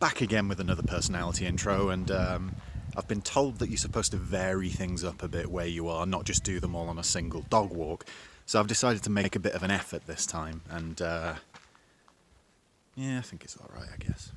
back again with another personality intro, and I've been told that you're supposed to vary things up a bit where you are, not just do them all on a single dog walk. So I've decided to make a bit of an effort this time, and yeah, I think it's alright, I guess.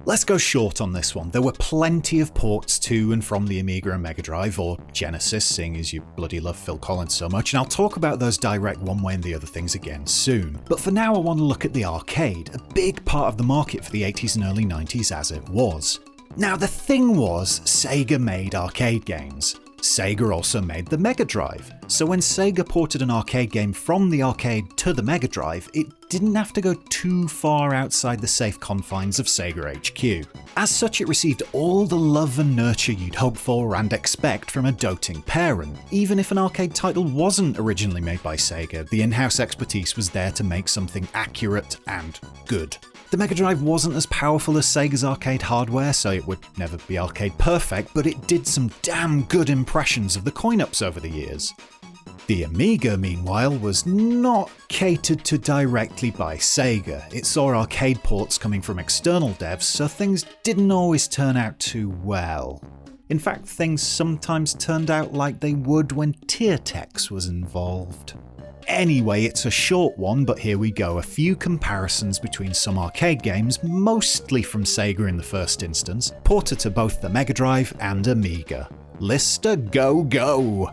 Let's go short on this one. There were plenty of ports to and from the Amiga and Mega Drive, or Genesis, seeing as you bloody love Phil Collins so much, and I'll talk about those direct one way and the other things again soon. But for now I want to look at the arcade, a big part of the market for the 80s and early 90s as it was. Now the thing was, Sega made arcade games. Sega also made the Mega Drive, so when Sega ported an arcade game from the arcade to the Mega Drive, it didn't have to go too far outside the safe confines of Sega HQ. As such, it received all the love and nurture you'd hope for and expect from a doting parent. Even if an arcade title wasn't originally made by Sega, the in-house expertise was there to make something accurate and good. The Mega Drive wasn't as powerful as Sega's arcade hardware, so it would never be arcade perfect, but it did some damn good impressions of the coin-ups over the years. The Amiga, meanwhile, was not catered to directly by Sega. It saw arcade ports coming from external devs, so things didn't always turn out too well. In fact, things sometimes turned out like they would when Tiertex was involved. Anyway, it's a short one, but here we go. A few comparisons between some arcade games, mostly from Sega in the first instance, ported to both the Mega Drive and Amiga. Lister, go go!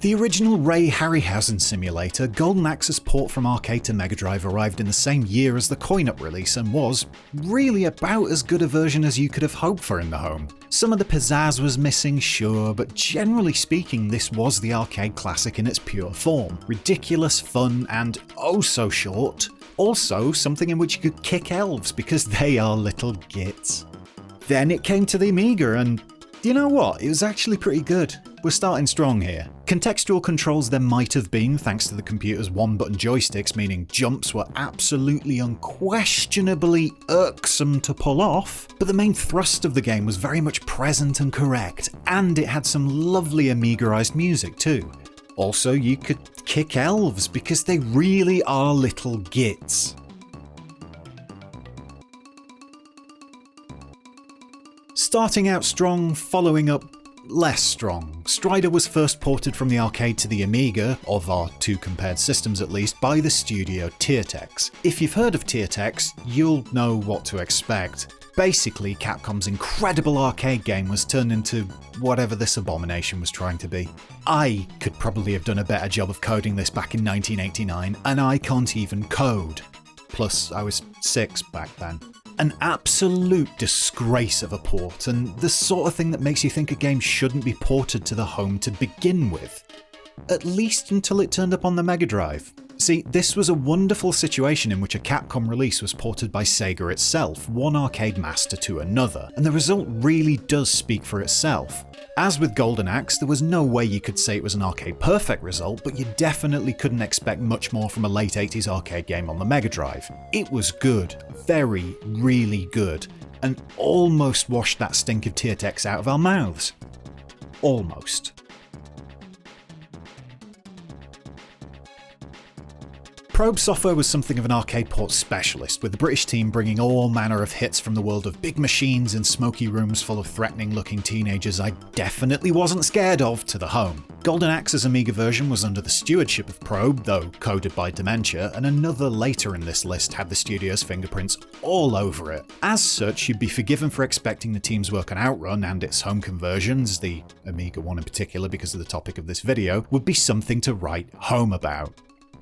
The original Ray Harryhausen simulator, Golden Axe's port from arcade to Mega Drive, arrived in the same year as the coin-up release and was really about as good a version as you could have hoped for in the home. Some of the pizzazz was missing, sure, but generally speaking this was the arcade classic in its pure form. Ridiculous, fun, and oh so short. Also something in which you could kick elves because they are little gits. Then it came to the Amiga and you know what, it was actually pretty good. We're starting strong here. Contextual controls there might have been thanks to the computer's one-button joysticks, meaning jumps were absolutely unquestionably irksome to pull off, but the main thrust of the game was very much present and correct, and it had some lovely Amiga-ized music too. Also, you could kick elves because they really are little gits. Starting out strong, following up less strong. Strider was first ported from the arcade to the Amiga, of our two compared systems at least, by the studio Tiertex. If you've heard of Tiertex, you'll know what to expect. Basically, Capcom's incredible arcade game was turned into whatever this abomination was trying to be. I could probably have done a better job of coding this back in 1989, and I can't even code. Plus, I was 6 back then. An absolute disgrace of a port, and the sort of thing that makes you think a game shouldn't be ported to the home to begin with. At least until it turned up on the Mega Drive. See, this was a wonderful situation in which a Capcom release was ported by Sega itself, one arcade master to another, and the result really does speak for itself. As with Golden Axe, there was no way you could say it was an arcade perfect result, but you definitely couldn't expect much more from a late 80s arcade game on the Mega Drive. It was good, very, really good, and almost washed that stink of Tiertex out of our mouths. Almost. Probe Software was something of an arcade port specialist, with the British team bringing all manner of hits from the world of big machines and smoky rooms full of threatening-looking teenagers I definitely wasn't scared of to the home. Golden Axe's Amiga version was under the stewardship of Probe, though coded by Dementia, and another later in this list had the studio's fingerprints all over it. As such, you'd be forgiven for expecting the team's work on Outrun and its home conversions, the Amiga one in particular because of the topic of this video, would be something to write home about.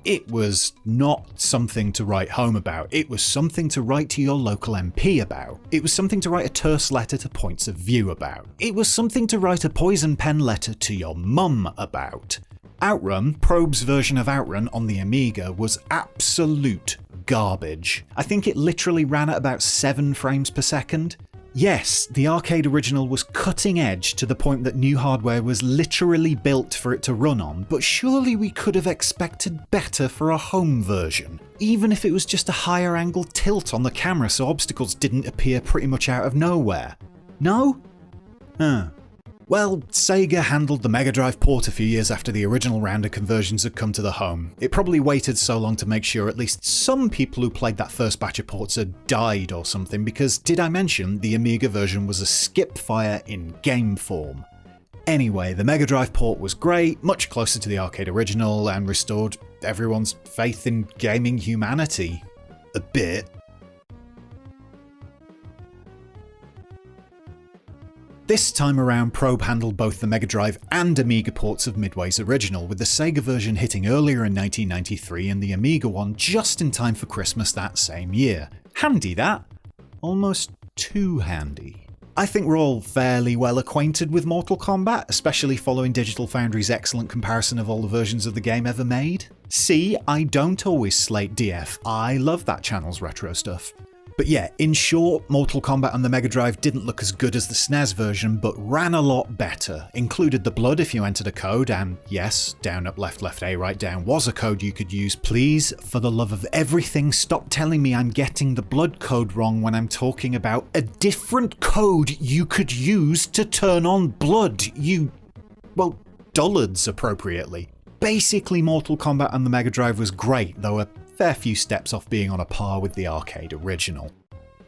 It was not something to write home about, it was something to write to your local MP about. It was something to write a terse letter to points of view about. It was something to write a poison pen letter to your mum about. Outrun, Probe's version of Outrun on the Amiga, was absolute garbage. I think it literally ran at about 7 frames per second. Yes, the arcade original was cutting edge to the point that new hardware was literally built for it to run on, but surely we could have expected better for a home version. Even if it was just a higher angle tilt on the camera so obstacles didn't appear pretty much out of nowhere. No? Well, Sega handled the Mega Drive port a few years after the original round of conversions had come to the home. It probably waited so long to make sure at least some people who played that first batch of ports had died or something, because did I mention the Amiga version was a skip fire in game form? Anyway, the Mega Drive port was great, much closer to the arcade original, and restored everyone's faith in gaming humanity. A bit. This time around, Probe handled both the Mega Drive and Amiga ports of Midway's original, with the Sega version hitting earlier in 1993 and the Amiga one just in time for Christmas that same year. Handy that. Almost too handy. I think we're all fairly well acquainted with Mortal Kombat, especially following Digital Foundry's excellent comparison of all the versions of the game ever made. See, I don't always slate DF, I love that channel's retro stuff. But yeah, in short, Mortal Kombat on the Mega Drive didn't look as good as the SNES version, but ran a lot better. Included the blood if you entered a code, and yes, down up left left A right down was a code you could use. Please, for the love of everything, stop telling me I'm getting the blood code wrong when I'm talking about a different code you could use to turn on blood, well, dullards appropriately. Basically, Mortal Kombat on the Mega Drive was great, though a fair few steps off being on a par with the arcade original.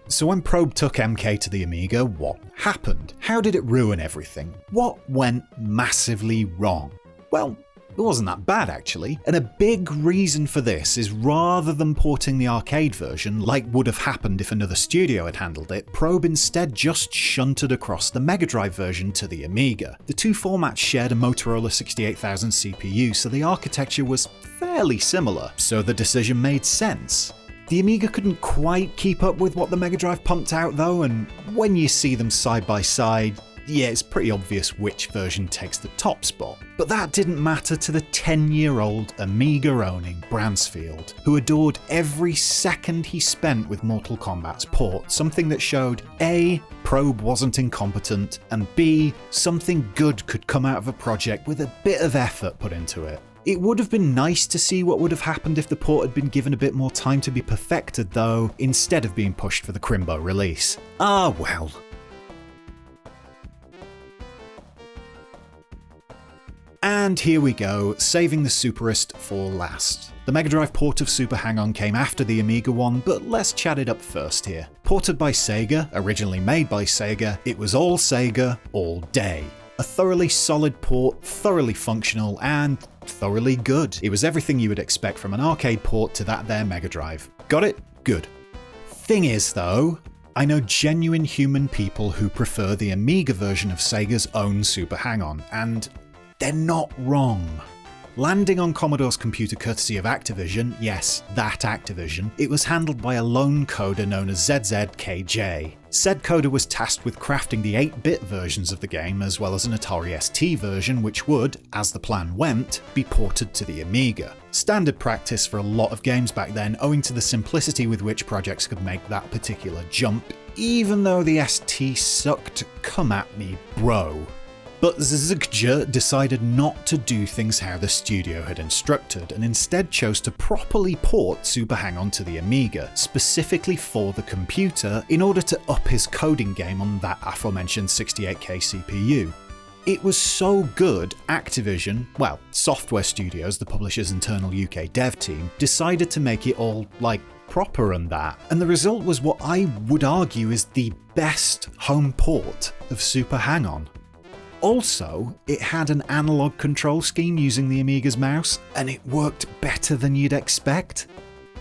So when Probe took MK to the Amiga, what happened? How did it ruin everything? What went massively wrong? Well, it wasn't that bad actually, and a big reason for this is rather than porting the arcade version, like would have happened if another studio had handled it, Probe instead just shunted across the Mega Drive version to the Amiga. The two formats shared a Motorola 68000 CPU, so the architecture was fairly similar, so the decision made sense. The Amiga couldn't quite keep up with what the Mega Drive pumped out though, and when you see them side by side, yeah, it's pretty obvious which version takes the top spot. But that didn't matter to the 10-year-old Amiga-owning Bransfield, who adored every second he spent with Mortal Kombat's port, something that showed A, Probe wasn't incompetent, and B, something good could come out of a project with a bit of effort put into it. It would have been nice to see what would have happened if the port had been given a bit more time to be perfected though, instead of being pushed for the Crimbo release. Ah well. And here we go, saving the superest for last. The Mega Drive port of Super Hang-On came after the Amiga one, but let's chat it up first here. Ported by Sega, originally made by Sega, it was all Sega, all day. A thoroughly solid port, thoroughly functional, and thoroughly good. It was everything you would expect from an arcade port to that there Mega Drive. Got it? Good. Thing is though, I know genuine human people who prefer the Amiga version of Sega's own Super Hang-On, and they're not wrong. Landing on Commodore's computer courtesy of Activision, yes, that Activision, it was handled by a lone coder known as ZZKJ. Said coder was tasked with crafting the 8-bit versions of the game as well as an Atari ST version which would, as the plan went, be ported to the Amiga. Standard practice for a lot of games back then owing to the simplicity with which projects could make that particular jump, even though the ST sucked, come at me bro. But ZZKJ decided not to do things how the studio had instructed, and instead chose to properly port Super Hang-On to the Amiga, specifically for the computer, in order to up his coding game on that aforementioned 68K CPU. It was so good, Activision, well, Software Studios, the publisher's internal UK dev team, decided to make it all, proper and that, and the result was what I would argue is the best home port of Super Hang-On. Also, it had an analog control scheme using the Amiga's mouse, and it worked better than you'd expect.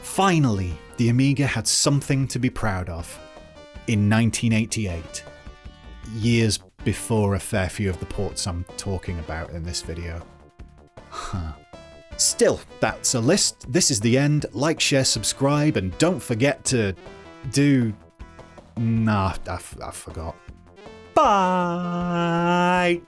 Finally, the Amiga had something to be proud of. In 1988. Years before a fair few of the ports I'm talking about in this video. Still, that's a list. This is the end. Like, share, subscribe, and don't forget to do... Nah, I forgot. Bye!